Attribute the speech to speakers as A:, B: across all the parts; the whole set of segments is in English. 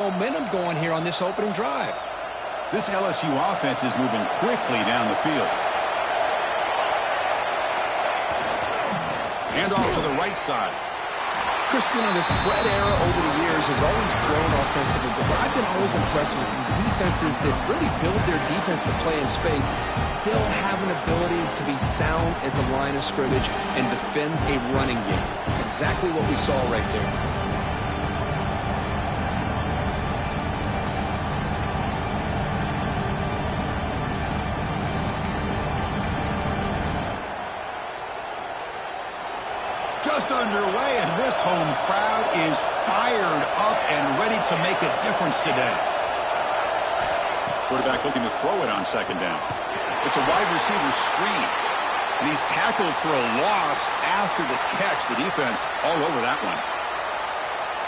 A: Momentum going here on this opening drive.
B: This LSU offense is moving quickly down the field. And off to the right side.
A: Christian, the spread era over the years has always grown offensively, but I've been always impressed with defenses that really build their defense to play in space, still have an ability to be sound at the line of scrimmage and defend a running game. It's exactly what we saw right there.
B: Just underway, and this home crowd is fired up and ready to make a difference today. Quarterback looking to throw it on second down. It's a wide receiver screen. And he's tackled for a loss after the catch. The defense all over that one.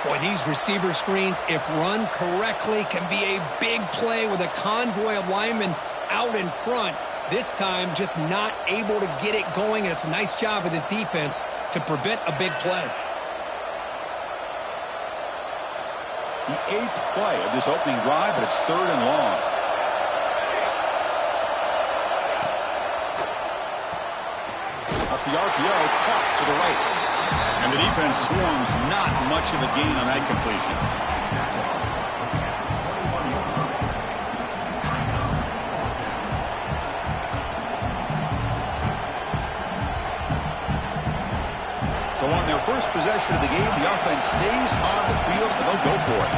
A: Boy, these receiver screens, if run correctly, can be a big play with a convoy of linemen out in front. This time, just not able to get it going, and it's a nice job of the defense to prevent a big play.
B: The 8th play of this opening drive, but it's 3rd and long. Off the RPO, caught to the right. And the defense swarms, not much of a gain on that completion. So on their first possession of the game, the offense stays on the field, and they'll go for it.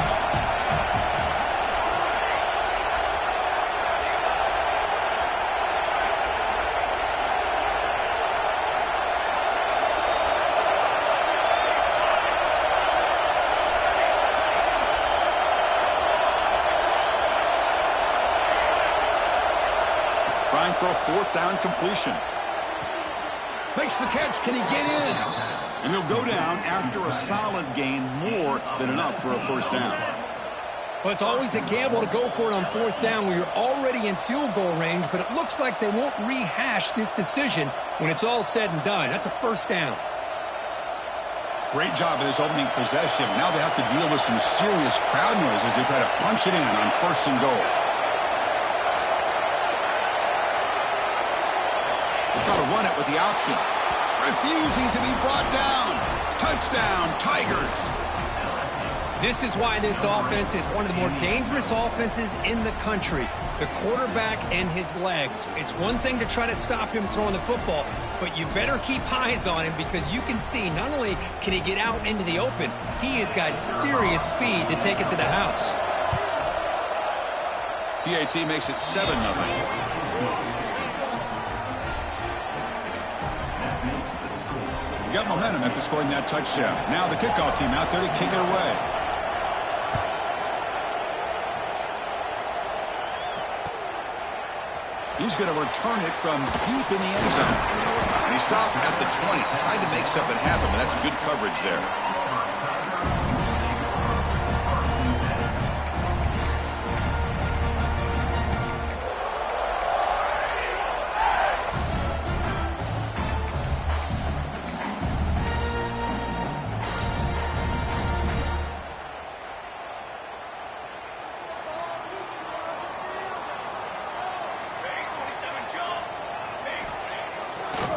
B: Trying for a 4th down completion. Makes the catch. Can he get in? And he'll go down after a solid gain, more than enough for a 1st down.
A: Well, it's always a gamble to go for it on 4th down where you're already in field goal range, but it looks like they won't rehash this decision when it's all said and done. That's a 1st down.
B: Great job in this opening possession. Now they have to deal with some serious crowd noise as they try to punch it in on 1st and goal. They try to run it with the option. Refusing to be brought down. Touchdown, Tigers.
A: This is why this offense is one of the more dangerous offenses in the country. The quarterback and his legs. It's one thing to try to stop him throwing the football, but you better keep eyes on him because you can see not only can he get out into the open, he has got serious speed to take it to the house.
B: PAT makes it 7-0. Got momentum after scoring that touchdown. Now the kickoff team out there to kick it away. He's going to return it from deep in the end zone. And he stopped at the 20, trying to make something happen, but that's good coverage there.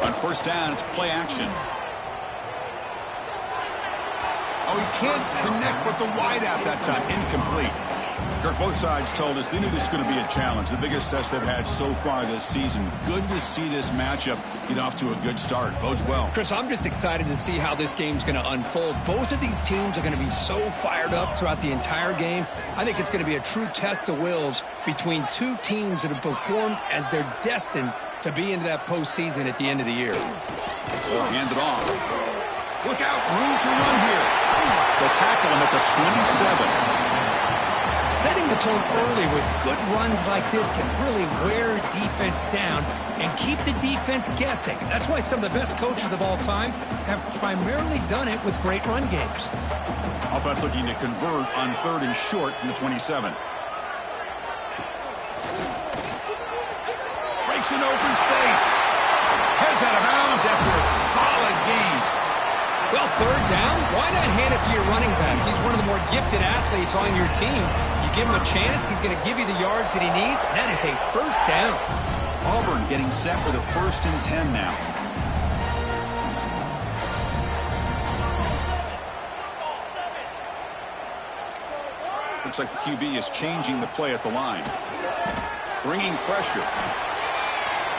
B: On 1st down, it's play action. Oh, he can't connect with the wideout that time. Incomplete. Kirk, both sides told us they knew this was going to be a challenge. The biggest test they've had so far this season. Good to see this matchup get off to a good start. Bodes well.
A: Chris, I'm just excited to see how this game's going to unfold. Both of these teams are going to be so fired up throughout the entire game. I think it's going to be a true test of wills between two teams that have performed as they're destined to be into that postseason at the end of the year.
B: Hand it off. Look out, room to run here. They'll tackle him at the 27.
A: Setting the tone early with good runs like this can really wear defense down and keep the defense guessing. That's why some of the best coaches of all time have primarily done it with great run games.
B: Offense looking to convert on 3rd and short from the 27. In open space. Heads out of bounds after a solid gain.
A: Well, third down, why not hand it to your running back? He's one of the more gifted athletes on your team. You give him a chance, he's going to give you the yards that he needs, and that is a first down.
B: Auburn getting set for the 1st and 10 now. Looks like the QB is changing the play at the line. Bringing pressure.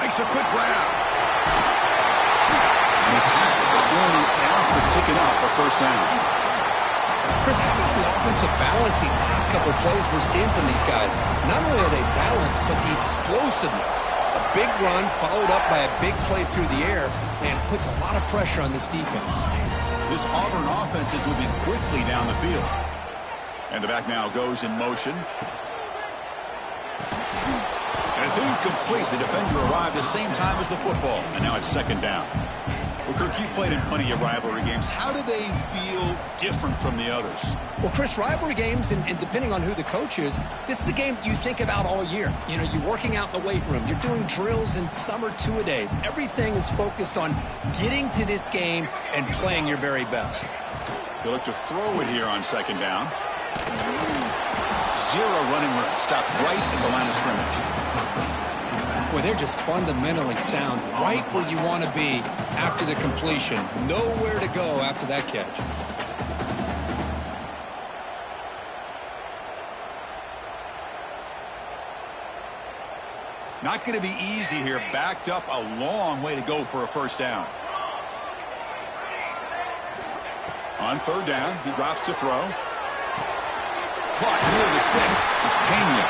B: Makes a quick grab. And he's tackled, but only after picking up a first down.
A: Chris, how about the offensive balance these last couple of plays we're seeing from these guys? Not only are they balanced, but the explosiveness. A big run followed up by a big play through the air and puts a lot of pressure on this defense.
B: This Auburn offense is moving quickly down the field. And the back now goes in motion. And it's incomplete. The defender arrived the same time as the football. And now it's 2nd down. Well, Kirk, you played in plenty of rivalry games. How do they feel different from the others?
A: Well, Chris, rivalry games, and depending on who the coach is, this is a game you think about all year. You know, you're working out in the weight room. You're doing drills in summer two-a-days. Everything is focused on getting to this game and playing your very best.
B: They look to throw it here on 2nd down. 0 running room. Stopped right at the line of scrimmage.
A: Boy, they're just fundamentally sound right where you want to be after the completion. Nowhere to go after that catch.
B: Not going to be easy here. Backed up a long way to go for a first down. On 3rd down, he drops to throw. Caught near the sticks. It's Pena.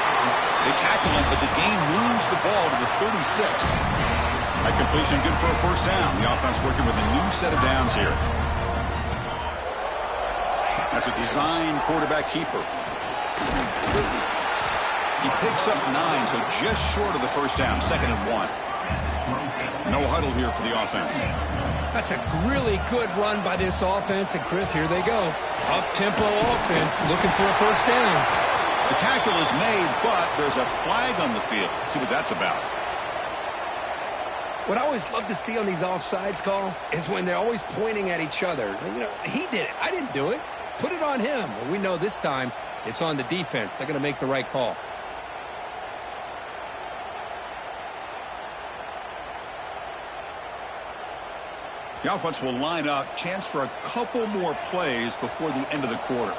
B: They tackle him, but the gain moves the ball to the 36. That completion good for a first down. The offense working with a new set of downs here. That's a design quarterback keeper. He picks up 9, so just short of the first down. 2nd and 1. No huddle here for the offense.
A: That's a really good run by this offense. And, Chris, here they go. Up-tempo offense looking for a first down.
B: The tackle is made, but there's a flag on the field. Let's see what that's about.
A: What I always love to see on these offsides call is when they're always pointing at each other. You know, he did it. I didn't do it. Put it on him. Well, we know this time it's on the defense. They're going to make the right call.
B: The offense will line up. Chance for a couple more plays before the end of the quarter.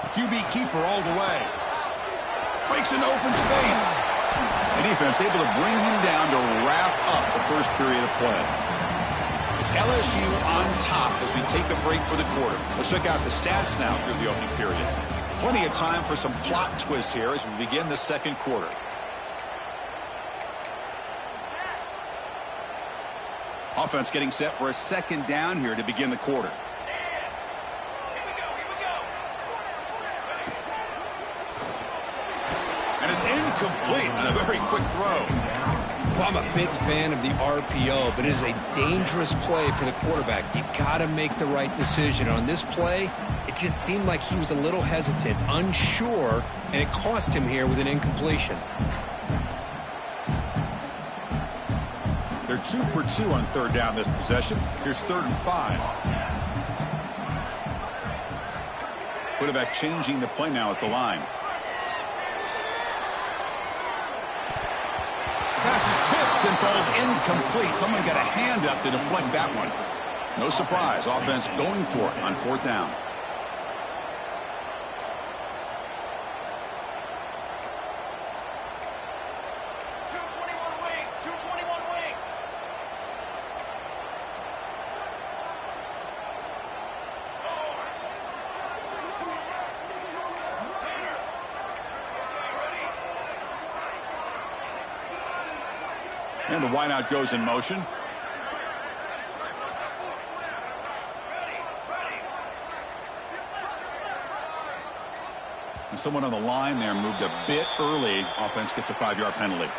B: QB keeper all the way. Breaks into open space. The defense able to bring him down to wrap up the first period of play. It's LSU on top as we take a break for the quarter. Let's check out the stats now through the opening period. Plenty of time for some plot twists here as we begin the 2nd quarter. Offense getting set for a 2nd down here to begin the quarter. And it's incomplete on a very quick throw.
A: Well, I'm a big fan of the RPO, but it is a dangerous play for the quarterback. You got to make the right decision. On this play, it just seemed like he was a little hesitant, unsure, and it cost him here with an incompletion.
B: They're 2 for 2 on 3rd down this possession. Here's 3rd and 5. Quarterback changing the play now at the line. Pass is tipped and falls incomplete. Someone got a hand up to deflect that one. No surprise. Offense going for it on 4th down. And the wideout goes in motion. And someone on the line there moved a bit early. Offense gets a 5-yard penalty.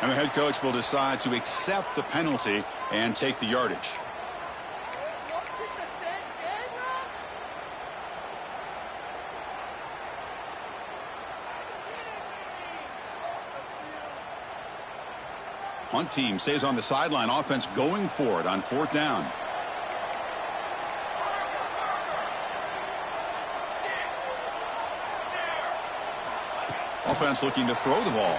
B: And the head coach will decide to accept the penalty and take the yardage. Punt team stays on the sideline. Offense going for it on 4th down. Offense looking to throw the ball.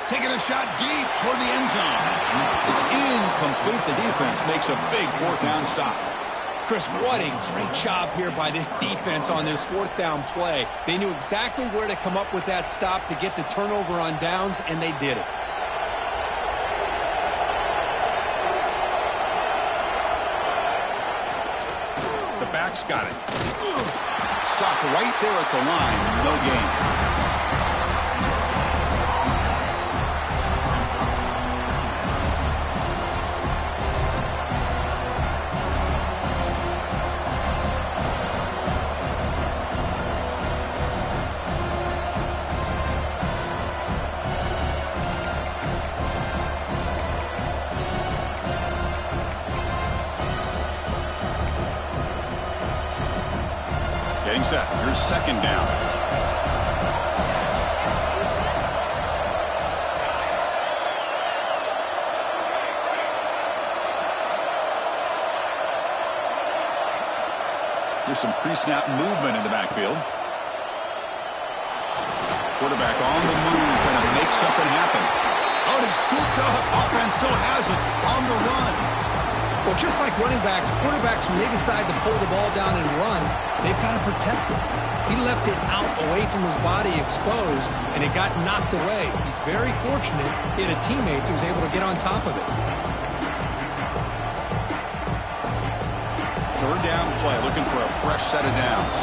B: Taking a shot deep toward the end zone. It's incomplete. The defense makes a big 4th down stop.
A: Chris, what a great job here by this defense on this 4th down play. They knew exactly where to come up with that stop to get the turnover on downs, and they did it.
B: The back's got it. Stopped right there at the line. No gain. Getting set. Here's 2nd down. Here's some pre-snap movement in the backfield. Quarterback on the move, trying to make something happen. Oh, and he's scooped up. Offense still has it on the run.
A: Well, just like running backs, quarterbacks, when they decide to pull the ball down and run, they've got to protect it. He left it out away from his body exposed, and it got knocked away. He's very fortunate he had a teammate who was able to get on top of it.
B: 3rd down play, looking for a fresh set of downs.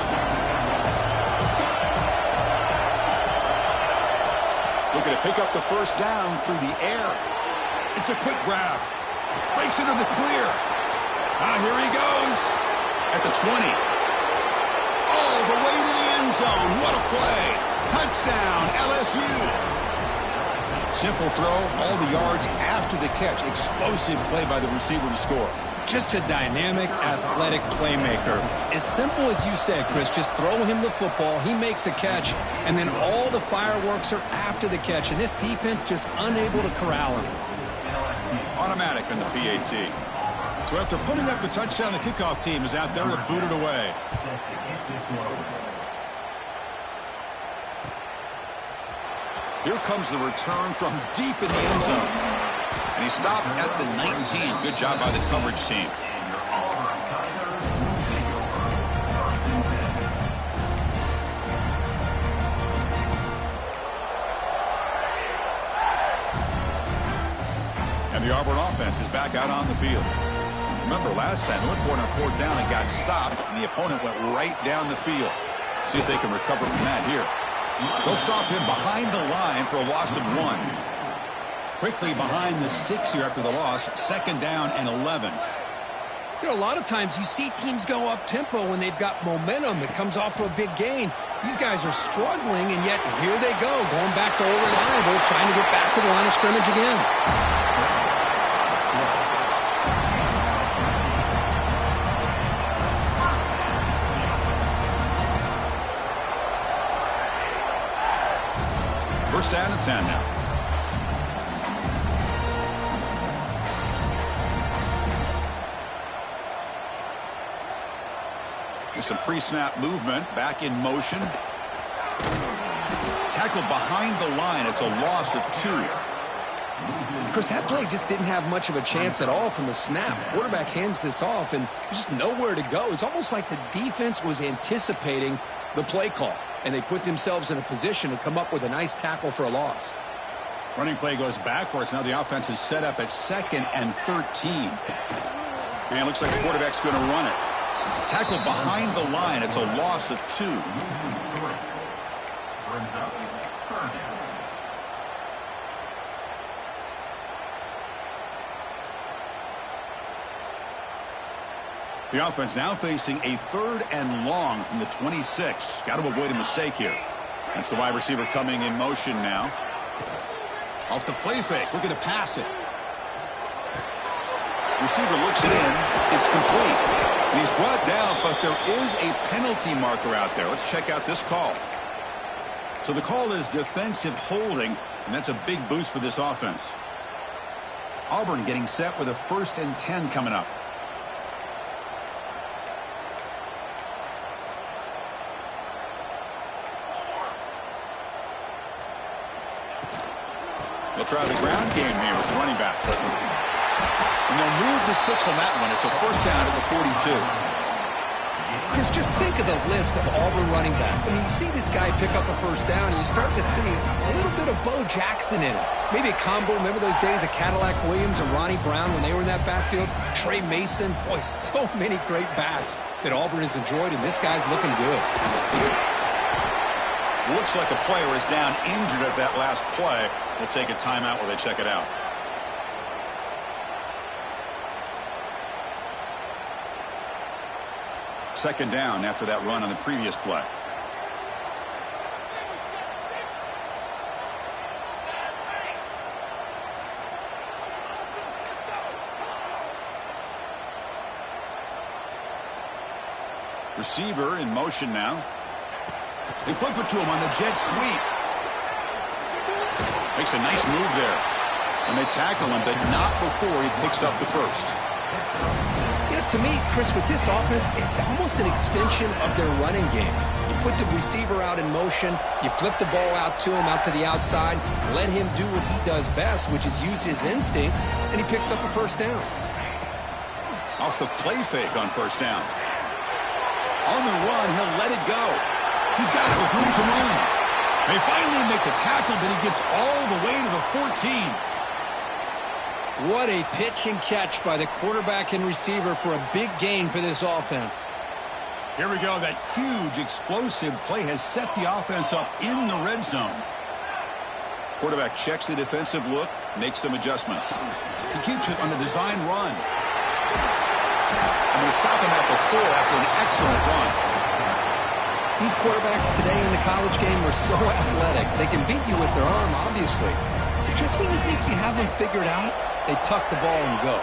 B: Looking to pick up the 1st down through the air. It's a quick grab. Breaks into the clear. Here he goes. At the 20. All the way to the end zone. What a play. Touchdown, LSU. Simple throw, all the yards after the catch. Explosive play by the receiver to score.
A: Just a dynamic, athletic playmaker. As simple as you said, Chris, just throw him the football, he makes a catch, and then all the fireworks are after the catch, and this defense just unable to corral him.
B: Automatic on the PAT. So after putting up the touchdown, the kickoff team is out there to boot it away. Here comes the return from deep in the end zone. And he stopped at the 19. Good job by the coverage team. And the Auburn offense is back out on the field. Remember, last time they went for it on 4th down and got stopped, and the opponent went right down the field. See if they can recover from that here. They'll stop him behind the line for a loss of 1. Quickly behind the sticks here after the loss. 2nd down and 11.
A: You know, a lot of times you see teams go up-tempo when they've got momentum. It comes off to a big gain. These guys are struggling, and yet here they go, going back to old reliable, trying to get back to the line of scrimmage again. First down and 10 now. There's some pre-snap movement. Back in motion. Tackled behind the line. It's a loss of 2. Chris, that play just didn't have much of a chance at all from the snap. Quarterback hands this off, and there's just nowhere to go. It's almost like the defense was anticipating the play call, and they put themselves in a position to come up with a nice tackle for a loss.
B: Running play goes backwards. Now the offense is set up at 2nd and 13. And it looks like the quarterback's going to run it. Tackled behind the line. It's a loss of 2. The offense now facing a 3rd and long from the 26. Got to avoid a mistake here. That's the wide receiver coming in motion now. Off the play fake, looking to pass it. Receiver looks it in. It's complete. And he's brought down, but there is a penalty marker out there. Let's check out this call. So the call is defensive holding, and that's a big boost for this offense. Auburn getting set with a 1st and 10 coming up. They'll try the ground game here with the running back. And they'll move the 6 on that one. It's a 1st down at the 42.
A: Chris, just think of the list of Auburn running backs. I mean, you see this guy pick up a 1st down, and you start to see a little bit of Bo Jackson in it. Maybe a combo. Remember those days of Cadillac Williams and Ronnie Brown when they were in that backfield? Trey Mason. Boy, so many great backs that Auburn has enjoyed, and this guy's looking good.
B: Looks like a player is down injured at that last play. We'll take a timeout while they check it out. Second down after that run on the previous play. Receiver in motion now. They flip it to him on the jet sweep. Makes a nice move there. And they tackle him, but not before he picks up the 1st.
A: To me, Chris, with this offense, it's almost an extension of their running game. You put the receiver out in motion, you flip the ball out to him, out to the outside, let him do what he does best, which is use his instincts, and he picks up a 1st down.
B: Off the play fake on 1st down. On the run, he'll let it go. He's got it with room to run. They finally make the tackle, but he gets all the way to the 14.
A: What a pitch and catch by the quarterback and receiver for a big gain for this offense.
B: Here we go. That huge explosive play has set the offense up in the red zone. Quarterback checks the defensive look, makes some adjustments. He keeps it on a design run. And they stop him at the 4 after an excellent run.
A: These quarterbacks today in the college game are so athletic. They can beat you with their arm, obviously. But just when you think you have them figured out, they tuck the ball and go.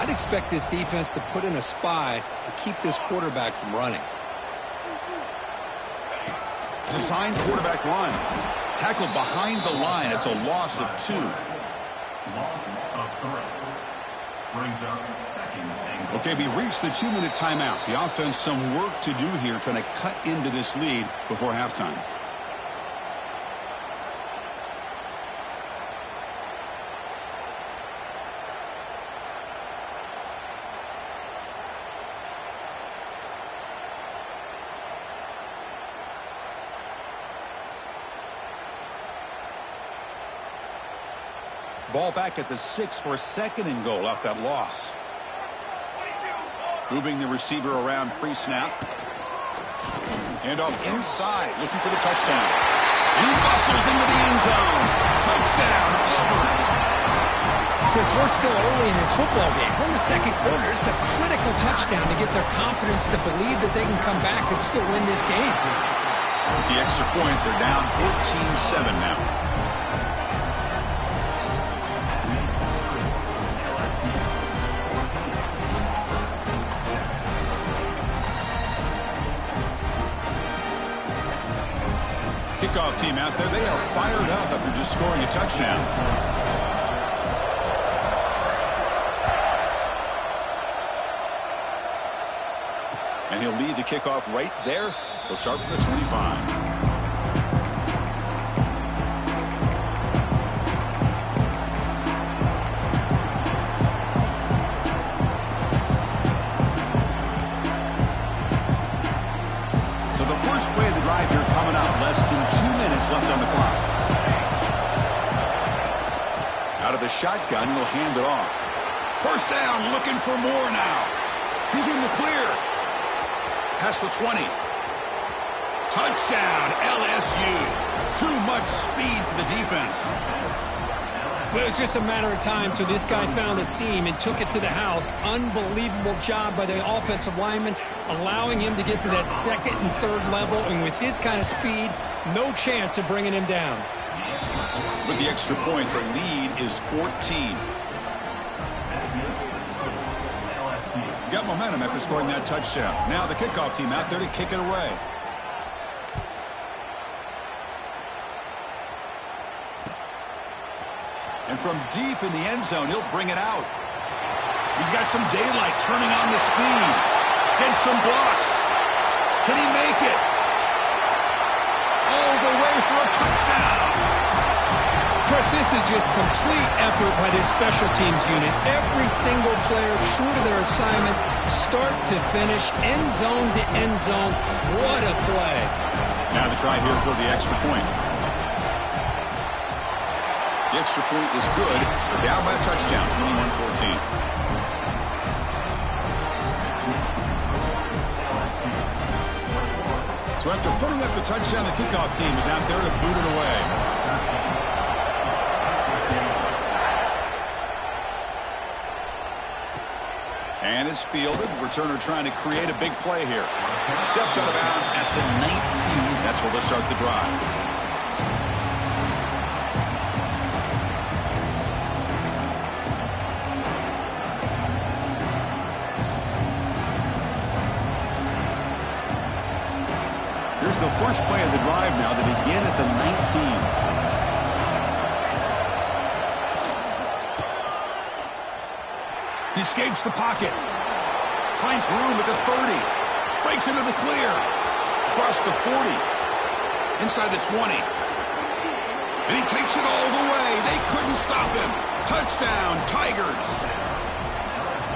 A: I'd expect this defense to put in a spy to keep this quarterback from running.
B: Design quarterback run. Tackled behind the line. It's a loss of 2. Okay, we reached the 2-minute timeout. The offense some work to do here, trying to cut into this lead before halftime. Ball back at the 6 for a 2nd and goal off that loss. Moving the receiver around pre-snap. And off inside, looking for the touchdown. He muscles into the end zone. Touchdown, Auburn.
A: Chris, we're still early in this football game. We're in the 2nd quarter. It's a critical touchdown to get their confidence to believe that they can come back and still win this game.
B: With the extra point, they're down 14-7 now. Kickoff team out there. They are fired up after just scoring a touchdown. And he'll lead the kickoff right there. They'll start from the 25. First play of the drive here coming up. Less than 2 minutes left on the clock. Out of the shotgun, he'll hand it off. 1st down, looking for more now. He's in the clear. Past the 20. Touchdown, LSU. Too much speed for the defense.
A: But it was just a matter of time till this guy found a seam and took it to the house. Unbelievable job by the offensive lineman, allowing him to get to that 2nd and 3rd level. And with his kind of speed, no chance of bringing him down.
B: With the extra point, the lead is 14. Got momentum after scoring that touchdown. Now the kickoff team out there to kick it away. And from deep in the end zone, he'll bring it out. He's got some daylight, turning on the speed. Gets some blocks. Can he make it? All the way for a touchdown.
A: Chris, this is just complete effort by this special teams unit. Every single player true to their assignment, start to finish, end zone to end zone. What a play.
B: Now the try here for the extra point. The extra point is good. They're down by a touchdown, 21-14. So after putting up the touchdown, the kickoff team is out there to boot it away. And it's fielded. Returner trying to create a big play here. Steps out of bounds at the 19. That's where they'll start the drive. Here's the first play of the drive now. They begin at the 19. He escapes the pocket. Finds room at the 30. Breaks into the clear. Across the 40. Inside the 20. And he takes it all the way. They couldn't stop him. Touchdown, Tigers.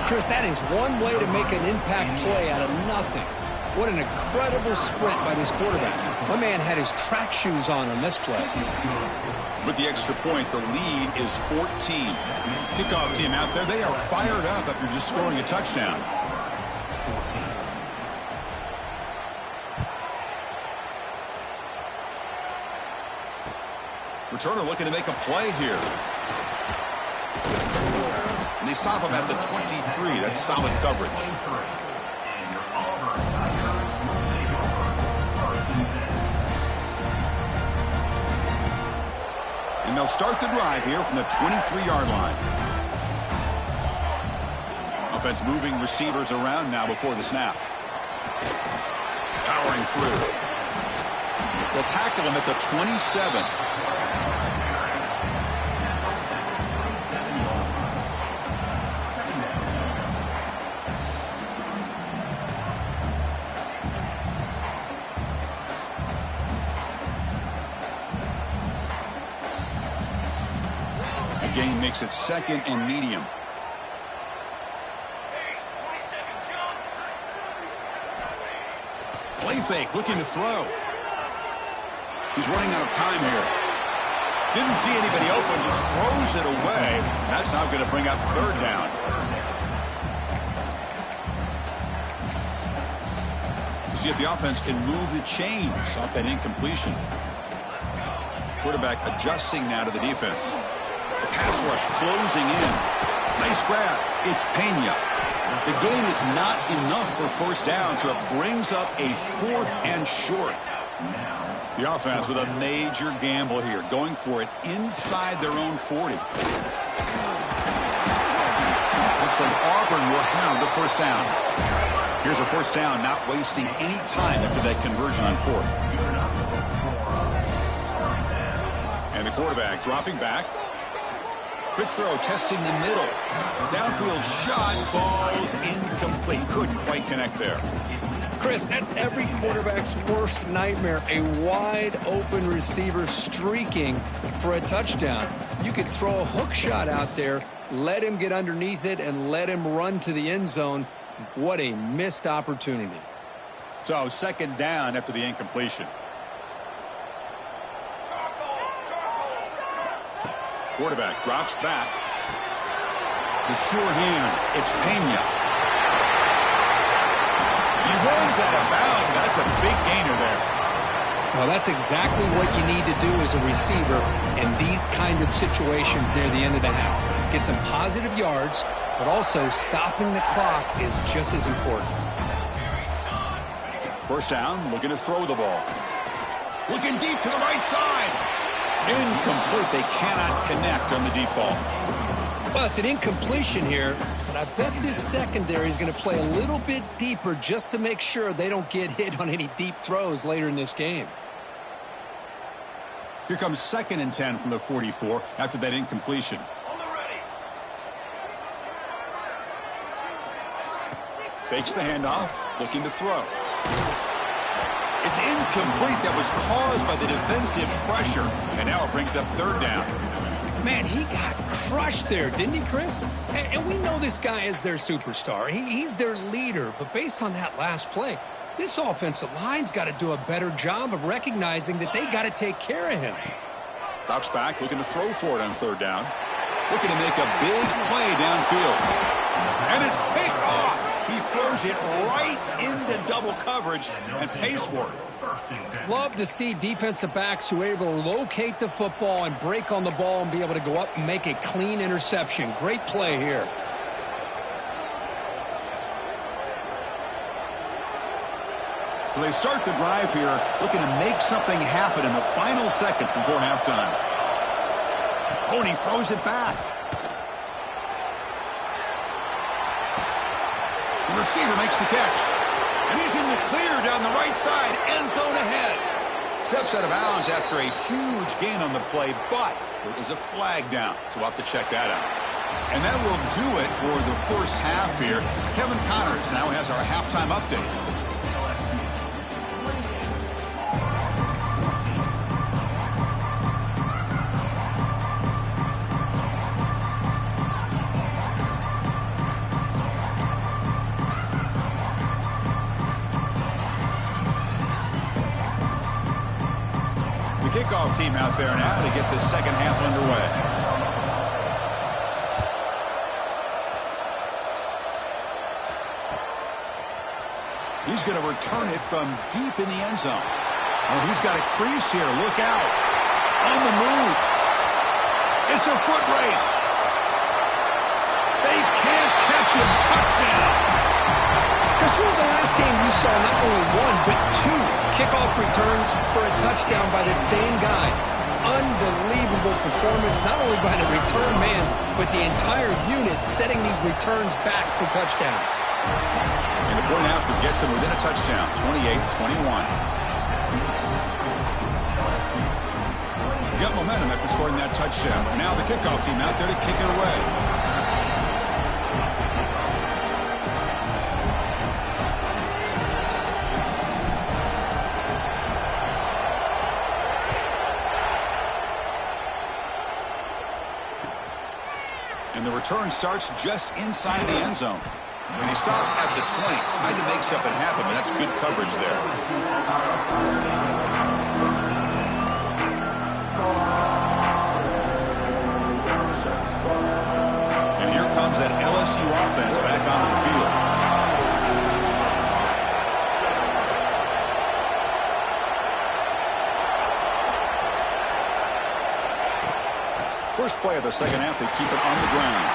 A: Chris, that is one way to make an impact play out of nothing. What an incredible sprint by this quarterback. My man had his track shoes on this play.
B: With the extra point, the lead is 14. Kickoff team out there, they are fired up after just scoring a touchdown. Returner looking to make a play here. And they stop him at the 23. That's solid coverage. And they'll start the drive here from the 23-yard line. Offense moving receivers around now before the snap. Powering through. They'll tackle him at the 27. Game makes it second and medium. Play fake, looking to throw. He's running out of time here. Didn't see anybody open, just throws it away. That's now going to bring up third down. See if the offense can move the chains off that incompletion. Quarterback adjusting now to the defense. The pass rush closing in. Nice grab. It's Pena. The gain is not enough for first down, so it brings up a 4th and short. The offense with a major gamble here, going for it inside their own 40. Looks like Auburn will have the first down. Here's a first down, not wasting any time after that conversion on 4th. And the quarterback dropping back. Quick throw, testing the middle. Downfield shot, falls incomplete. Couldn't quite connect there.
A: Chris, that's every quarterback's worst nightmare. A wide open receiver streaking for a touchdown. You could throw a hook shot out there, let him get underneath it, and let him run to the end zone. What a missed opportunity.
B: So second down after the incompletion. Quarterback drops back. The sure hands. It's Pena. He runs out of bounds. That's a big gainer there.
A: Well, that's exactly what you need to do as a receiver in these kind of situations near the end of the half. Get some positive yards, but also stopping the clock is just as important.
B: First down, looking to throw the ball. Looking deep to the right side. Incomplete. They cannot connect on the deep ball.
A: Well, it's an incompletion here, but I bet this secondary is going to play a little bit deeper just to make sure they don't get hit on any deep throws later in this game.
B: Here comes 2nd and 10 from the 44 after that incompletion. Fakes the handoff, looking to throw. It's incomplete. That was caused by the defensive pressure. And now it brings up 3rd down.
A: Man, he got crushed there, didn't he, Chris? And we know this guy is their superstar. He's their leader. But based on that last play, this offensive line's got to do a better job of recognizing that they got to take care of him.
B: Drops back, looking to throw for it on 3rd down. Looking to make a big play downfield. And it's picked off. He throws it right into double coverage and pays for it.
A: Love to see defensive backs who are able to locate the football and break on the ball and be able to go up and make a clean interception. Great play here.
B: So they start the drive here, looking to make something happen in the final seconds before halftime. Oh, and he throws it back. The receiver makes the catch. And he's in the clear down the right side, end zone ahead. Steps out of bounds after a huge gain on the play, but there is a flag down, so we'll have to check that out. And that will do it for the first half here. Kevin Connors now has our halftime update. Kickoff team out there now to get the second half underway. He's going to return it from deep in the end zone. Oh, he's got a crease here. Look out. On the move. It's a foot race. They can't catch him. Touchdown.
A: Chris, when was the last game you saw not only one, but 2 kickoff returns for a touchdown by the same guy? Unbelievable performance, not only by the return man, but the entire unit setting these returns back for touchdowns.
B: And the point after gets him within a touchdown, 28-21. Got momentum after scoring that touchdown. Now the kickoff team out there to kick it away. And the return starts just inside the end zone. And he stopped at the 20, trying to make something happen, but that's good coverage there. And here comes that LSU offense back onto the field. First play of the second half, they keep it on the ground.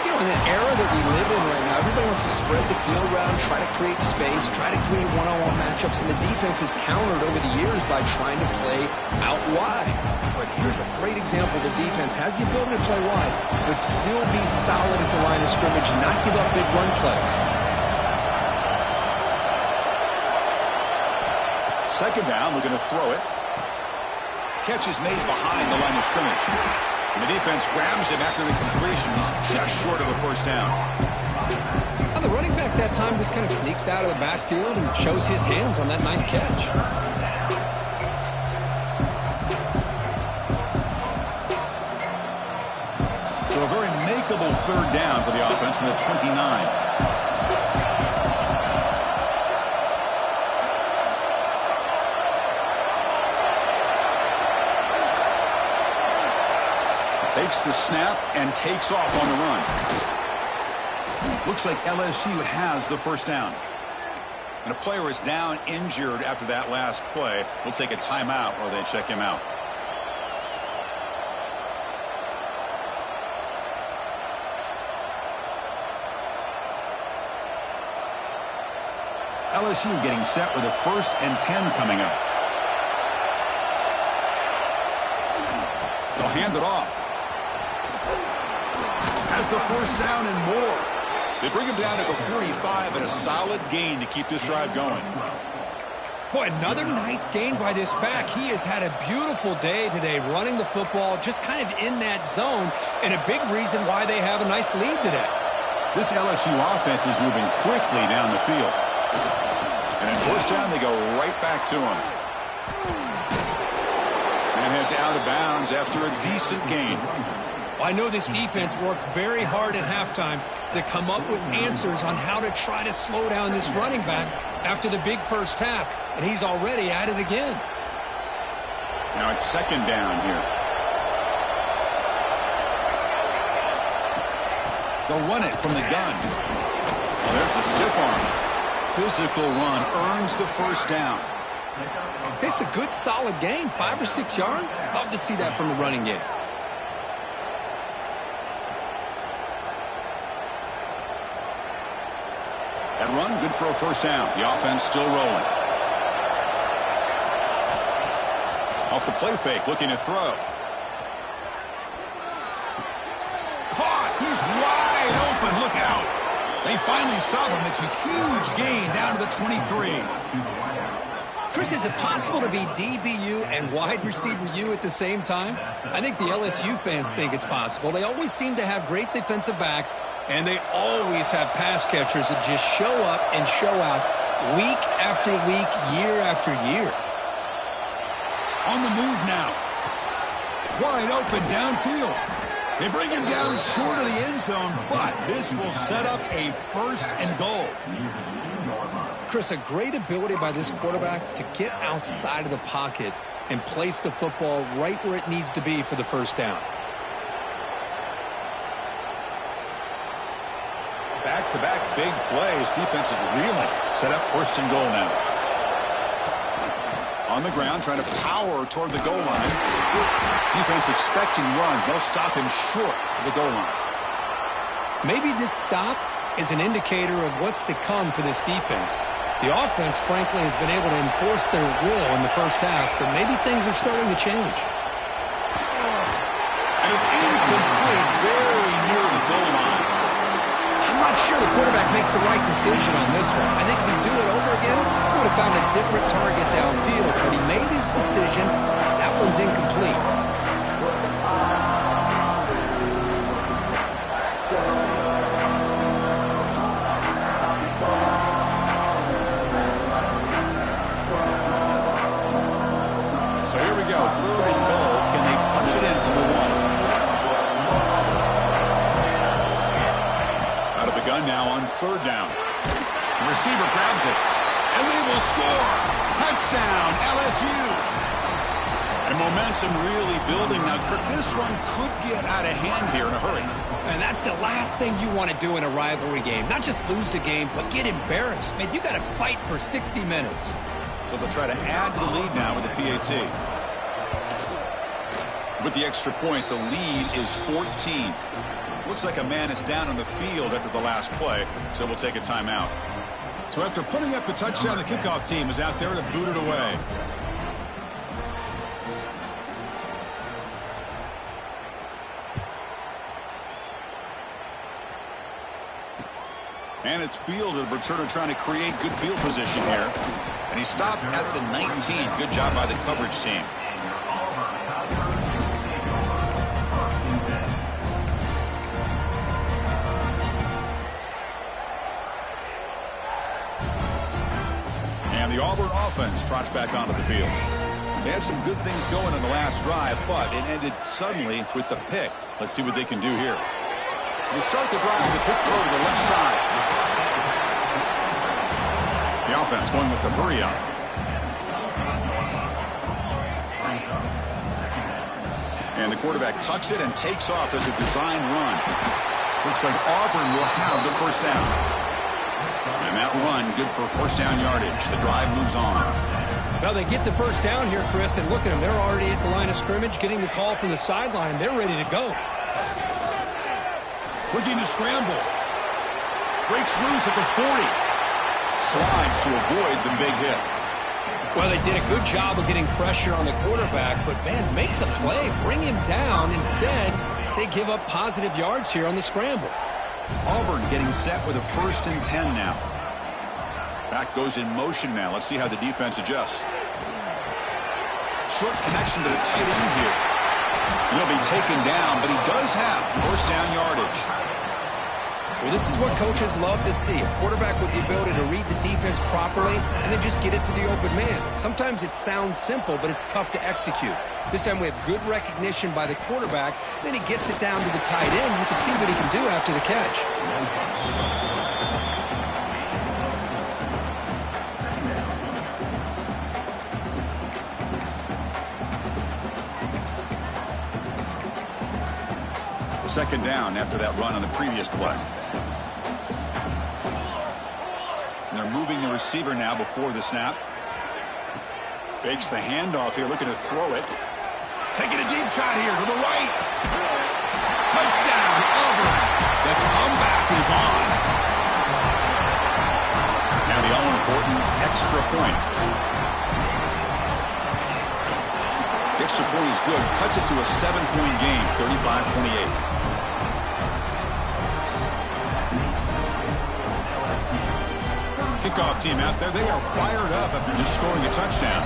C: You know, in the era that we live in right now, everybody wants to spread the field around, try to create space, try to create one-on-one matchups, and the defense has countered over the years by trying to play out wide. But here's a great example. The defense has the ability to play wide, but still be solid at the line of scrimmage and not give up big run plays.
B: Second down, we're going to throw it. Catch is made behind the line of scrimmage. And the defense grabs him after the completion. He's just short of a first down.
A: Well, the running back that time just kind of sneaks out of the backfield and shows his hands on that nice catch.
B: So a very makeable 3rd down for the offense from the 29. Takes the snap and takes off on the run. Looks like LSU has the first down. And a player is down injured after that last play. We'll take a timeout or they check him out. LSU getting set with a 1st and 10 coming up. They'll hand it off. Has the first down and more. They bring him down at the 45 and a solid gain to keep this drive going.
A: Boy, another nice gain by this back. He has had a beautiful day today running the football, just kind of in that zone, and a big reason why they have a nice lead today.
B: This LSU offense is moving quickly down the field. And in first down, they go right back to him. And heads out of bounds after a decent gain.
A: I know this defense worked very hard at halftime to come up with answers on how to try to slow down this running back after the big first half, and he's already at it again.
B: Now it's second down here. They'll run it from the gun. Well, there's the stiff arm. Physical run earns the first down.
A: It's a good, solid game, 5 or 6 yards. Love to see that from the running game.
B: That run, good for a first down. The offense still rolling. Off the play fake, looking to throw. Caught! He's wide open. Look out! They finally stop him. It's a huge gain down to the 23.
A: Chris, is it possible to be DBU and wide receiver U at the same time? I think the LSU fans think it's possible. They always seem to have great defensive backs, and they always have pass catchers that just show up and show out week after week, year after year.
B: On the move now. Wide open downfield. They bring him down short of the end zone, but this will set up a first and goal.
A: Chris, a great ability by this quarterback to get outside of the pocket and place the football right where it needs to be for the first down.
B: Back-to-back big plays. Defense is reeling. Set up first and goal now. On the ground, trying to power toward the goal line. Defense expecting run. They'll stop him short of the goal line.
A: Maybe this stop is an indicator of what's to come for this defense. The offense, frankly, has been able to enforce their will in the first half, but maybe things are starting to change.
B: And it's incomplete, very near the goal line.
A: I'm not sure the quarterback makes the right decision on this one. I think if he'd do it over again, he would have found a different target downfield, but he made his decision. That one's incomplete.
B: So here we go, third and goal. Can they punch it in from the one? Out of the gun now on third down. The receiver grabs it, and they will score. Touchdown, LSU. And momentum really building. Now, Kirk, this one could get out of hand here in a hurry.
A: And that's the last thing you want to do in a rivalry game. Not just lose the game, but get embarrassed. Man, you got to fight for 60 minutes.
B: So they'll try to add to the lead now with the PAT. With the extra point, the lead is 14. Looks like a man is down on the field after the last play, so we'll take a timeout. So after putting up a touchdown, the kickoff team is out there to boot it away. And it's fielded. Returner trying to create good field position here. And he stopped at the 19. Good job by the coverage team. And the Auburn offense trots back onto the field. They had some good things going in the last drive, but it ended suddenly with the pick. Let's see what they can do here. They start the drive with a quick throw to the left side. The offense going with the hurry up. And the quarterback tucks it and takes off as a design run. Looks like Auburn will have the first down. And that run good for first down yardage. The drive moves on.
A: Well, they get the first down here, Chris, and look at them. They're already at the line of scrimmage, getting the call from the sideline. They're ready to go.
B: Looking to scramble. Breaks loose at the 40. Slides to avoid the big hit.
A: Well, they did a good job of getting pressure on the quarterback, but, man, make the play. Bring him down. Instead, they give up positive yards here on the scramble.
B: Auburn getting set with a 1st and 10 now. Back goes in motion now. Let's see how the defense adjusts. Short connection to the tight end here. He'll be taken down, but he does have first down yardage.
C: Well, this is what coaches love to see. A quarterback with the ability to read the defense properly and then just get it to the open man. Sometimes it sounds simple, but it's tough to execute. This time we have good recognition by the quarterback. Then he gets it down to the tight end. You can see what he can do after the catch.
B: Second down after that run on the previous play. And they're moving the receiver now before the snap. Fakes the handoff here, looking to throw it. Taking a deep shot here to the right. Touchdown, Auburn. The comeback is on. Now the all-important extra point. The extra point is good. Cuts it to a 7-point game, 35-28. Kickoff team out there. They are fired up after just scoring a touchdown.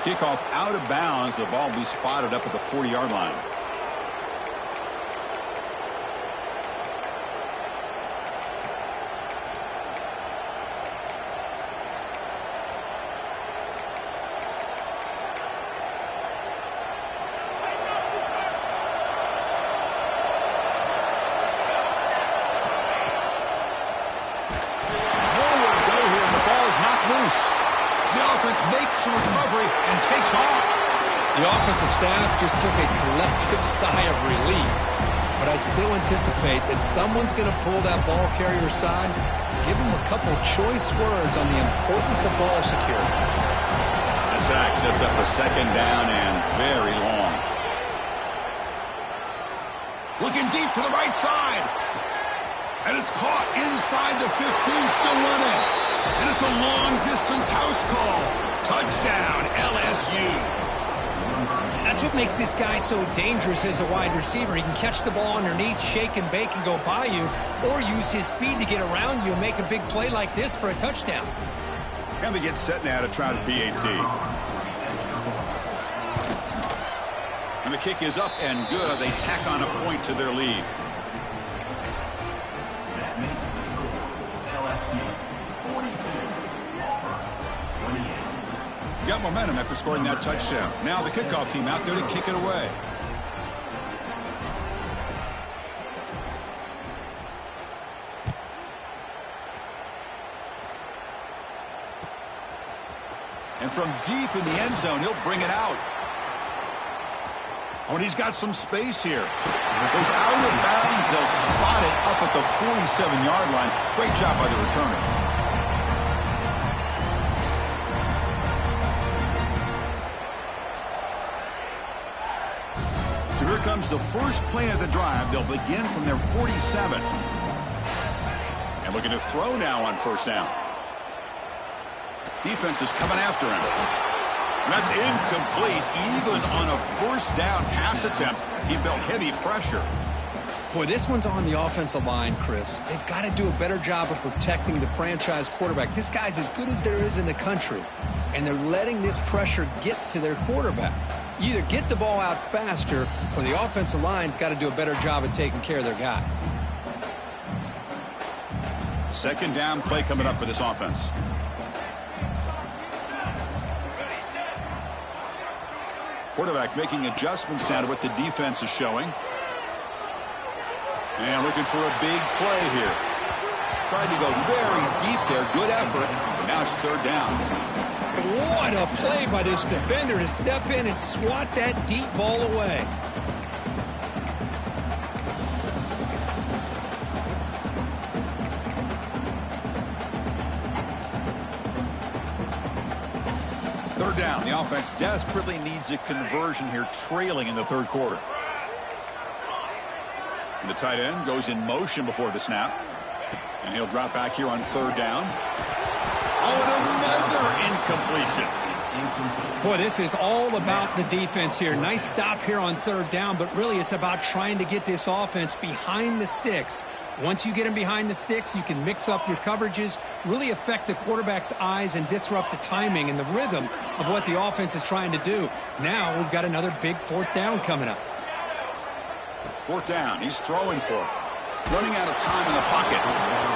B: Kickoff out of bounds. The ball will be spotted up at the 40-yard line. Makes a recovery and takes off.
C: The offensive staff just took a collective sigh of relief, but I'd still anticipate that someone's going to pull that ball carrier aside, give him a couple choice words on the importance of ball security.
B: The sack sets up a second down and very long. Looking deep to the right side. And it's caught inside the 15, still running. And it's a long-distance house call. Touchdown, LSU.
A: That's what makes this guy so dangerous as a wide receiver. He can catch the ball underneath, shake and bake and go by you, or use his speed to get around you and make a big play like this for a touchdown.
B: And they get set now to try the PAT. And the kick is up and good. They tack on a point to their lead. Got momentum after scoring that touchdown. Now the kickoff team out there to kick it away. And from deep in the end zone, he'll bring it out. Oh, and he's got some space here. Goes out of bounds. They'll spot it up at the 47-yard line. Great job by the returner. So here comes the first play of the drive. They'll begin from their 47. And looking to throw now on first down. Defense is coming after him. And that's incomplete. Even on a first down pass attempt, he felt heavy pressure.
C: Boy, this one's on the offensive line, Chris. They've got to do a better job of protecting the franchise quarterback. This guy's as good as there is in the country, and they're letting this pressure get to their quarterback. You either get the ball out faster, or the offensive line's got to do a better job of taking care of their guy.
B: Second down play coming up for this offense. Quarterback making adjustments now to what the defense is showing. And looking for a big play here. Tried to go very deep there. Good effort. Now it's third down.
A: What a play by this defender to step in and swat that deep ball away.
B: Third down. The offense desperately needs a conversion here, trailing in the third quarter. And the tight end goes in motion before the snap. And he'll drop back here on third down. Oh, and another incompletion.
A: Boy, this is all about the defense here. Nice stop here on third down, but really it's about trying to get this offense behind the sticks. Once you get them behind the sticks, you can mix up your coverages, really affect the quarterback's eyes and disrupt the timing and the rhythm of what the offense is trying to do. Now we've got another big fourth down coming up.
B: Fourth down, he's throwing for it. Running out of time in the pocket,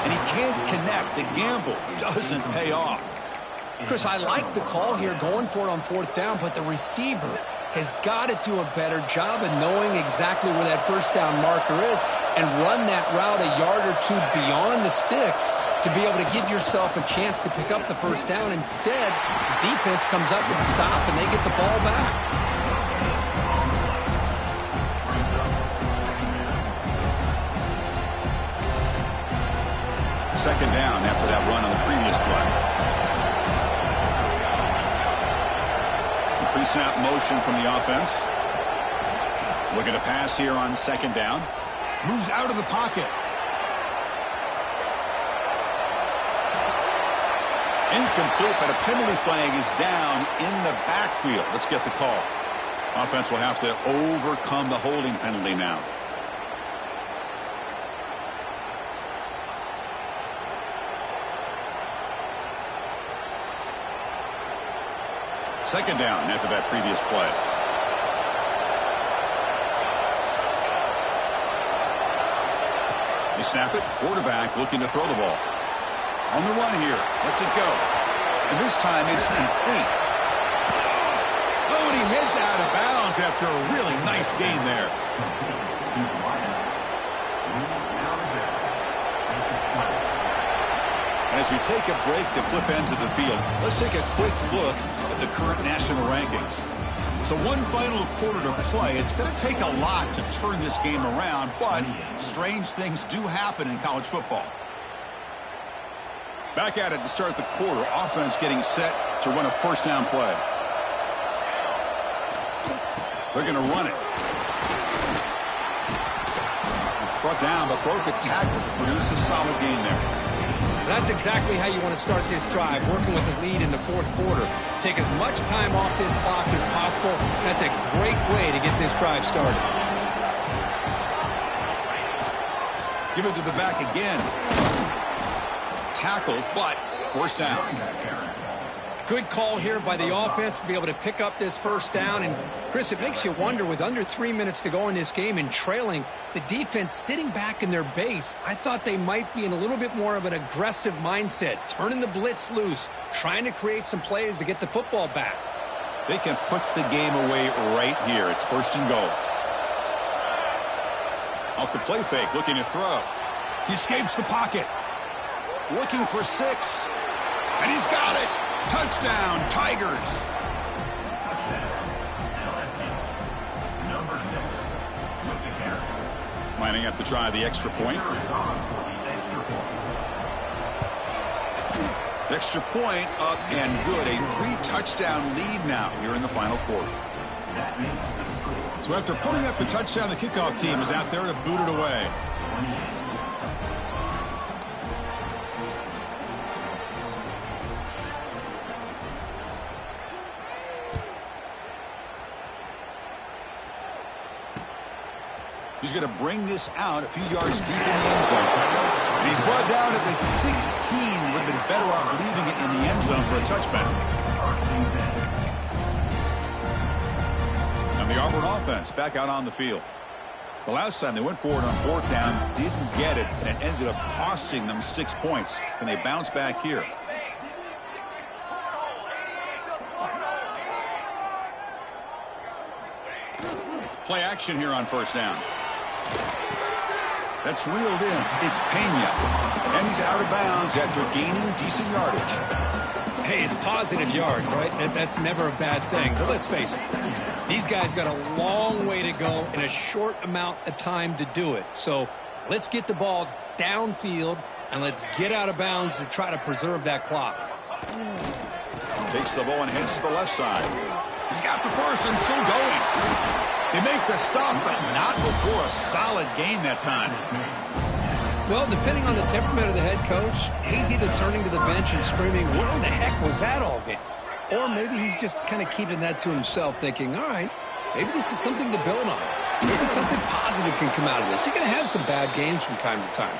B: and he can't connect. The gamble doesn't pay off.
A: Chris, I like the call here going for it on fourth down, but the receiver has got to do a better job of knowing exactly where that first down marker is and run that route a yard or two beyond the sticks to be able to give yourself a chance to pick up the first down. Instead, the defense comes up with a stop and they get the ball back.
B: Second down after that run on the previous play. Pre-snap motion from the offense. Looking to pass here on second down. Moves out of the pocket. Incomplete, but a penalty flag is down in the backfield. Let's get the call. Offense will have to overcome the holding penalty now. Second down after that previous play. They snap it. Quarterback looking to throw the ball. On the run here. Lets it go. And this time it's complete. Oh, and he heads out of bounds after a really nice game there. And as we take a break to flip ends of the field, let's take a quick look at the current national rankings. So one final quarter to play. It's going to take a lot to turn this game around, but strange things do happen in college football. Back at it to start the quarter. Offense getting set to run a first down play. They're going to run it. Brought down, but broke a tackle to produce a solid gain there.
A: That's exactly how you want to start this drive, working with the lead in the fourth quarter. Take as much time off this clock as possible. That's a great way to get this drive started.
B: Give it to the back again. Tackle, but first down.
A: Good call here by the offense to be able to pick up this first down. And, Chris, it makes you wonder, with under 3 minutes to go in this game and trailing, the defense sitting back in their base, I thought they might be in a little bit more of an aggressive mindset, turning the blitz loose, trying to create some plays to get the football back.
B: They can put the game away right here. It's first and goal. Off the play fake, looking to throw. He escapes the pocket. Looking for 6. And he's got it. Touchdown, Tigers. Lining up to try the extra point. Extra point up and good. A 3-touchdown lead now here in the final quarter. So after putting up a touchdown, the kickoff team is out there to boot it away. He's going to bring this out a few yards deep in the end zone. And he's brought down at the 16. Would have been better off leaving it in the end zone for a touchback. And the Auburn offense back out on the field. The last time they went forward on fourth down, didn't get it, and it ended up costing them 6 points. And they bounce back here. Play action here on first down. That's reeled in. It's Pena. And he's out of bounds after gaining decent yardage.
A: Hey, it's positive yards, right? That's never a bad thing. But let's face it, these guys got a long way to go in a short amount of time to do it. So let's get the ball downfield and let's get out of bounds to try to preserve that clock.
B: Takes the ball and heads to the left side. He's got the first and still going. They make the stop, but not before a solid gain that time.
A: Well, depending on the temperament of the head coach, he's either turning to the bench and screaming, where the heck was that all game? Or maybe he's just kind of keeping that to himself, thinking, all right, maybe this is something to build on. Maybe something positive can come out of this. You're going to have some bad games from time to time.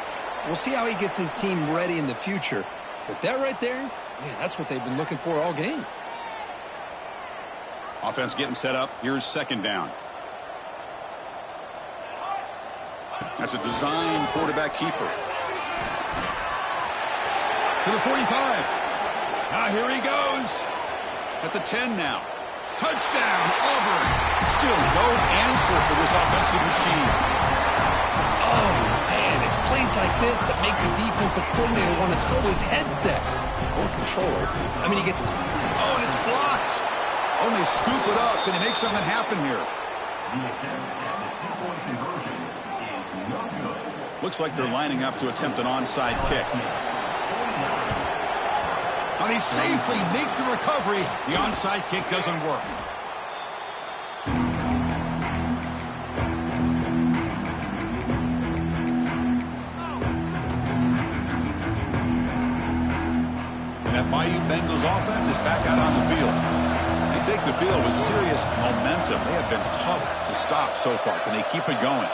A: We'll see how he gets his team ready in the future. But that right there, man, that's what they've been looking for all game.
B: Offense getting set up. Here's second down. That's a design quarterback keeper. To the 45. Here he goes. At the 10 now. Touchdown, Auburn. Still no answer for this offensive machine.
A: Oh, man, it's plays like this that make the defensive coordinator want to throw his headset. Or controller. I mean, he gets...
B: Oh, and it's blocked. Oh, and they scoop it up. Can they make something happen here? Looks like they're lining up to attempt an onside kick. Now they safely make the recovery. The onside kick doesn't work. And that Bayou Bengals offense is back out on the field. They take the field with serious momentum. They have been tough to stop so far. Can they keep it going?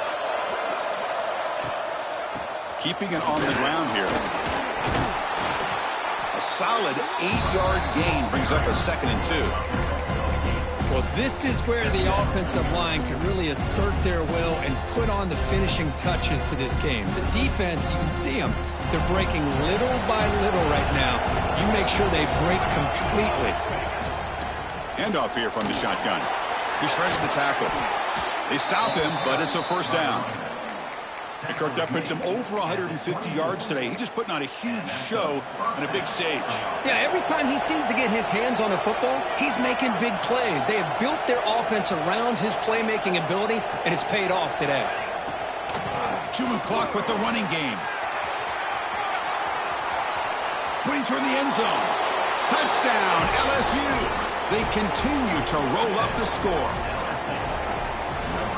B: Keeping it on the ground here. A solid 8-yard gain brings up a 2nd and 2.
A: Well, this is where the offensive line can really assert their will and put on the finishing touches to this game. The defense, you can see them. They're breaking little by little right now. You make sure they break completely.
B: Handoff here from the shotgun. He shreds the tackle. They stop him, but it's a first down. And Kirk, that puts him over 150 yards today. He's just putting on a huge show on a big stage.
A: Yeah, every time he seems to get his hands on the football, he's making big plays. They have built their offense around his playmaking ability, and it's paid off today.
B: Chewing clock with the running game. Putting toward the end zone. Touchdown, LSU. They continue to roll up the score.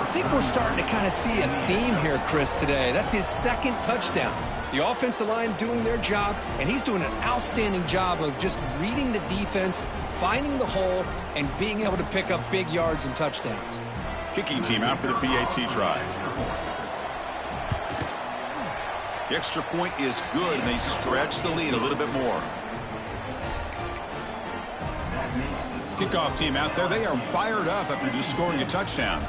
A: I think we're starting to kind of see a theme here, Chris, today. That's his 2nd touchdown. The offensive line doing their job, and he's doing an outstanding job of just reading the defense, finding the hole, and being able to pick up big yards and touchdowns.
B: Kicking team out for the PAT try. The extra point is good, and they stretch the lead a little bit more. Kickoff team out there. They are fired up after just scoring a touchdown.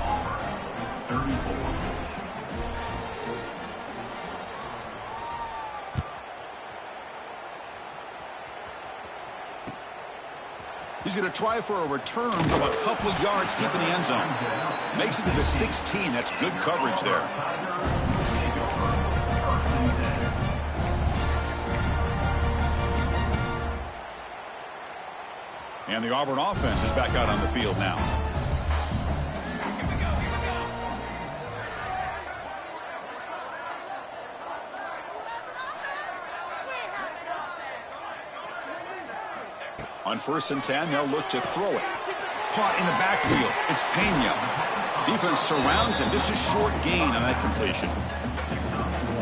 B: He's going to try for a return from a couple of yards deep in the end zone. Makes it to the 16. That's good coverage there. And the Auburn offense is back out on the field now. On 1st and 10, they'll look to throw it. Caught in the backfield. It's Pena. Defense surrounds him. Just a short gain on that completion.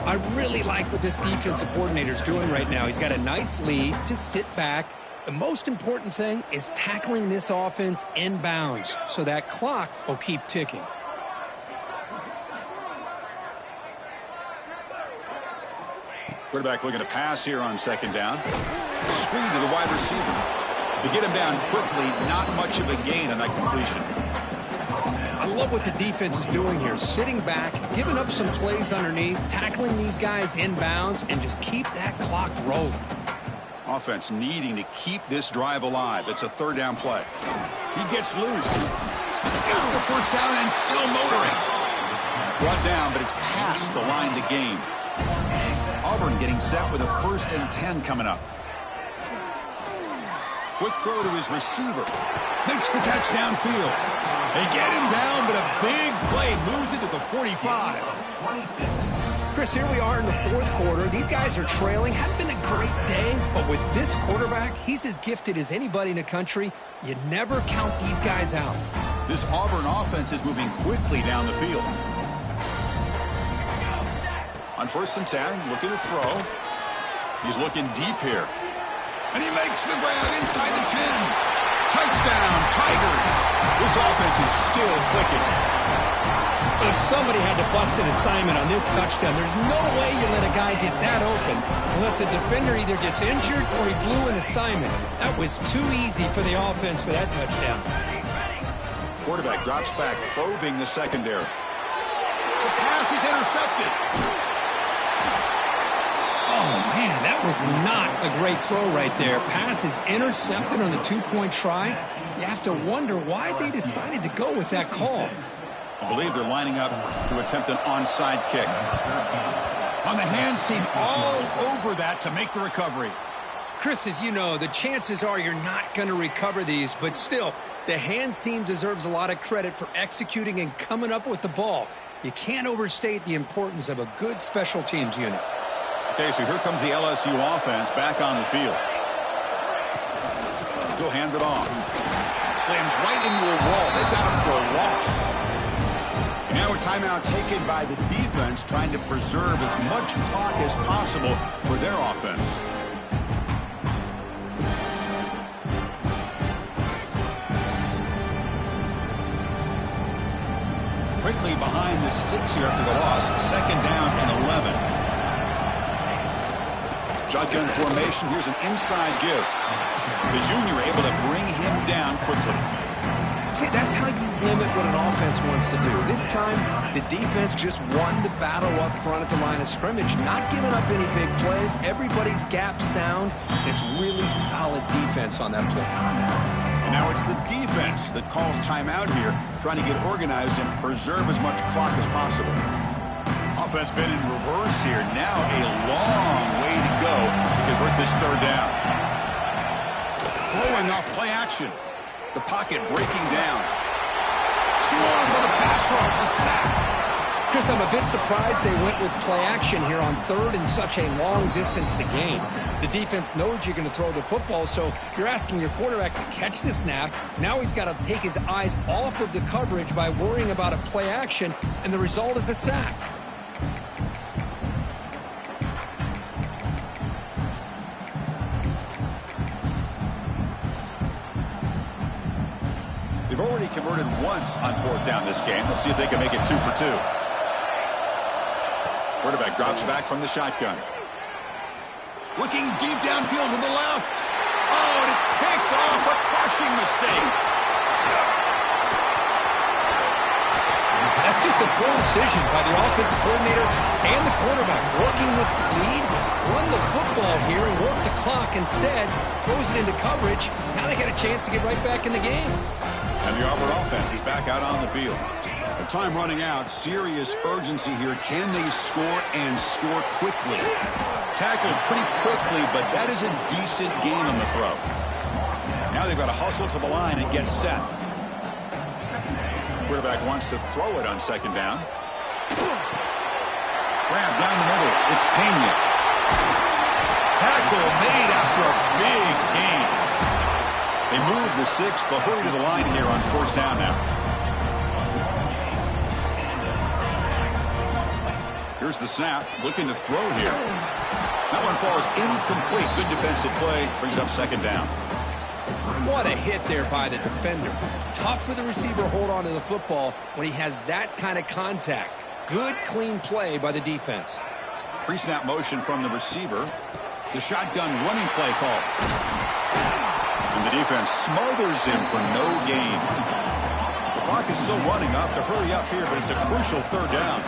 A: I really like what this defensive coordinator's doing right now. He's got a nice lead. Just sit back. The most important thing is tackling this offense inbounds so that clock will keep ticking.
B: Quarterback looking to pass here on 2nd down. Screen to the wide receiver. To get him down quickly, not much of a gain on that completion.
A: I love what the defense is doing here. Sitting back, giving up some plays underneath, tackling these guys inbounds, and just keep that clock rolling.
B: Offense needing to keep this drive alive. It's a 3rd down play. He gets loose. Got the first down and still motoring. Brought down, but it's past the line to gain. Auburn getting set with a 1st and 10 coming up. Quick throw to his receiver. Makes the catch downfield. They get him down, but a big play moves it to the 45.
A: Chris, here we are in the 4th quarter. These guys are trailing. Hadn't been a great day, but with this quarterback, he's as gifted as anybody in the country. You never count these guys out.
B: This Auburn offense is moving quickly down the field. On 1st and 10, looking to throw. He's looking deep here. And he makes the grab inside the 10. Touchdown, Tigers. This offense is still clicking.
A: If somebody had to bust an assignment on this touchdown, there's no way you let a guy get that open unless the defender either gets injured or he blew an assignment. That was too easy for the offense for that touchdown.
B: Quarterback drops back, probing the secondary. The pass is intercepted.
A: Oh, man, that was not a great throw right there. Pass is intercepted on the two-point try. You have to wonder why they decided to go with that call.
B: I believe they're lining up to attempt an onside kick. On the hands team all over that to make the recovery.
A: Chris, as you know, the chances are you're not going to recover these, but still, the hands team deserves a lot of credit for executing and coming up with the ball. You can't overstate the importance of a good special teams unit.
B: Okay, so here comes the LSU offense back on the field. He'll hand it off. Slams right into a wall. They've got him for a loss. And now a timeout taken by the defense, trying to preserve as much clock as possible for their offense. Quickly behind the sticks here after the loss. Second down and 11. Shotgun formation. Here's an inside give. The junior able to bring him down quickly.
C: See, that's how you limit what an offense wants to do. This time, the defense just won the battle up front at the line of scrimmage, not giving up any big plays. Everybody's gap sound. It's really solid defense on that play.
B: And now it's the defense that calls timeout here, trying to get organized and preserve as much clock as possible. Offense been in reverse here. Now a long way to go to convert this third down. Flowing off play action. The pocket breaking down. Swung for the pass rush, a sack.
A: Chris, I'm a bit surprised they went with play action here on third and such a long distance to gain. The defense knows you're going to throw the football, so you're asking your quarterback to catch the snap. Now he's got to take his eyes off of the coverage by worrying about a play action, and the result is a sack.
B: They've already converted once on fourth down this game. Let's see if they can make it 2 for 2. Quarterback drops back from the shotgun. Looking deep downfield to the left. Oh, and it's picked off. A crushing mistake.
A: That's just a poor decision by the offensive coordinator and the quarterback. Working with the lead, run the football here and work the clock instead. Throws it into coverage. Now they got a chance to get right back in the game.
B: And the Auburn offense is back out on the field. The time running out. Serious urgency here. Can they score and score quickly? Tackled pretty quickly, but that is a decent gain on the throw. Now they've got to hustle to the line and get set. Quarterback wants to throw it on second down. Grab down the middle. It's Pena. Tackle made after a big gain. They move the 6th. They'll hurry to the line here on first down now. Here's the snap. Looking to throw here. That one falls incomplete. Good defensive play. Brings up second down.
A: What a hit there by the defender. Tough for the receiver to hold on to the football when he has that kind of contact. Good, clean play by the defense.
B: Pre-snap motion from the receiver. The shotgun running play call. And the defense smothers him for no gain. The clock is still running up to hurry up here, but it's a crucial third down.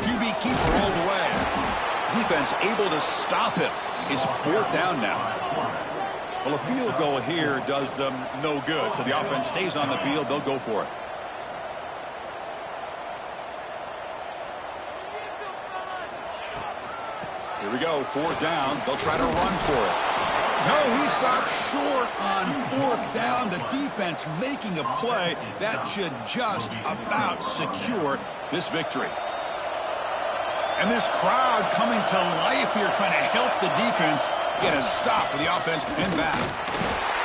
B: QB keeper all the way. Defense able to stop him. It's fourth down now. Well, a field goal here does them no good. So the offense stays on the field. They'll go for it. Here we go. Fourth down. They'll try to run for it. No, he stopped short on fourth down. The defense making a play that should just about secure this victory. And this crowd coming to life here, trying to help the defense get a stop with the offense pinned back.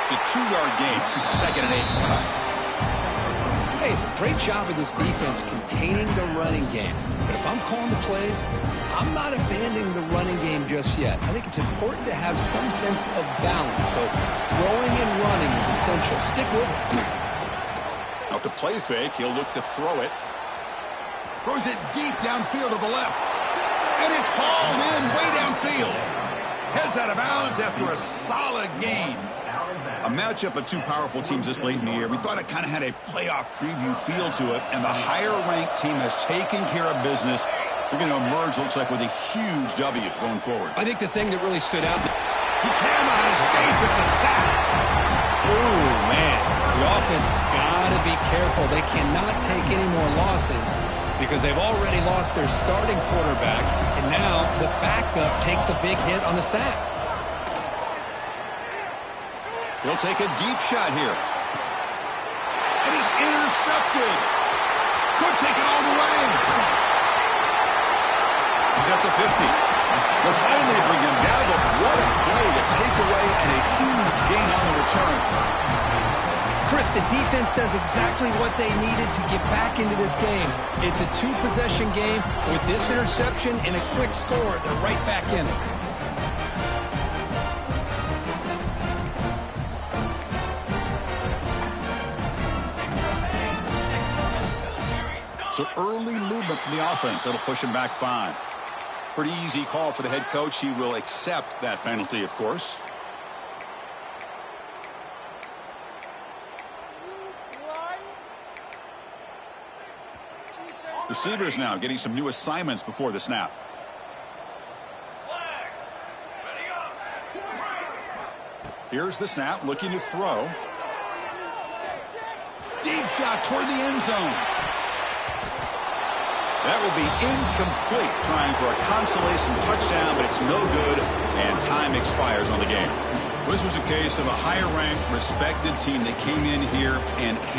B: It's a 2-yard gain. Second and 8 coming up.
C: Hey, it's a great job of this defense containing the running game. But if if I'm calling the plays, I'm not abandoning the running game just yet. I think it's important to have some sense of balance. So throwing and running is essential. Stick with it.
B: Off the play fake, he'll look to throw it. Throws it deep downfield to the left. And it's hauled in way downfield. Heads out of bounds after a solid gain. A matchup of two powerful teams this late in the year. We thought it kind of had a playoff preview feel to it, and the higher-ranked team has taken care of business. They're going to emerge, looks like, with a huge W going forward.
A: I think the thing that really stood out...
B: He cannot escape. It's a sack.
A: Oh, man. The offense has got to be careful. They cannot take any more losses because they've already lost their starting quarterback, and now the backup takes a big hit on the sack.
B: He'll take a deep shot here. It is intercepted. Could take it all the way. He's at the 50. They'll finally bring him down, but what a play. The takeaway and a huge gain on the return.
A: Chris, the defense does exactly what they needed to get back into this game. It's a two-possession game. With this interception and a quick score, they're right back in it.
B: So early movement from the offense. That'll push him back 5. Pretty easy call for the head coach. He will accept that penalty, of course. Receivers now getting some new assignments before the snap. Here's the snap, looking to throw. Deep shot toward the end zone. That will be incomplete, trying for a consolation touchdown, but it's no good, and time expires on the game. This was a case of a higher-ranked, respected team that came in here and